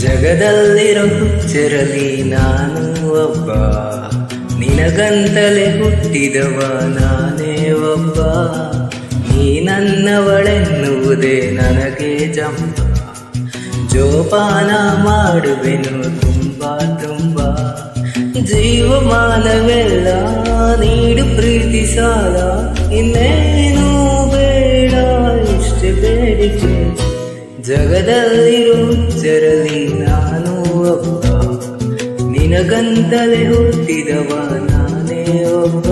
ಜಗದಲ್ಲಿರೋ ಹುಚ್ಚರಲ್ಲಿ ನಾನು ಒಬ್ಬ, ನಿನಗಂತಲೇ ಹುಟ್ಟಿದವ ನಾನೇ ಒಬ್ಬ. ನೀ ನನ್ನವಳೆನ್ನುವುದೇ ನನಗೆ ಜಂಬ, ಜೋಪಾನ ಮಾಡುವೆನು ತುಂಬ ತುಂಬ. ಜೀವಮಾನವೆಲ್ಲ ನೀಡು ಪ್ರೀತಿ ಸಾಲ, ಇನ್ನೇನು ಬೇಡ ಇಷ್ಟೇ ಬೇಡಿಕೆ. ಜಗದಲ್ಲಿರೋ ಹುಚ್ಚರಲ್ಲಿ ನಾನು ಒಬ್ಬ, ನಿನಗಂತಲೇ ಹುಟ್ಟಿದವ ನಾನೇ ಒಬ್ಬ.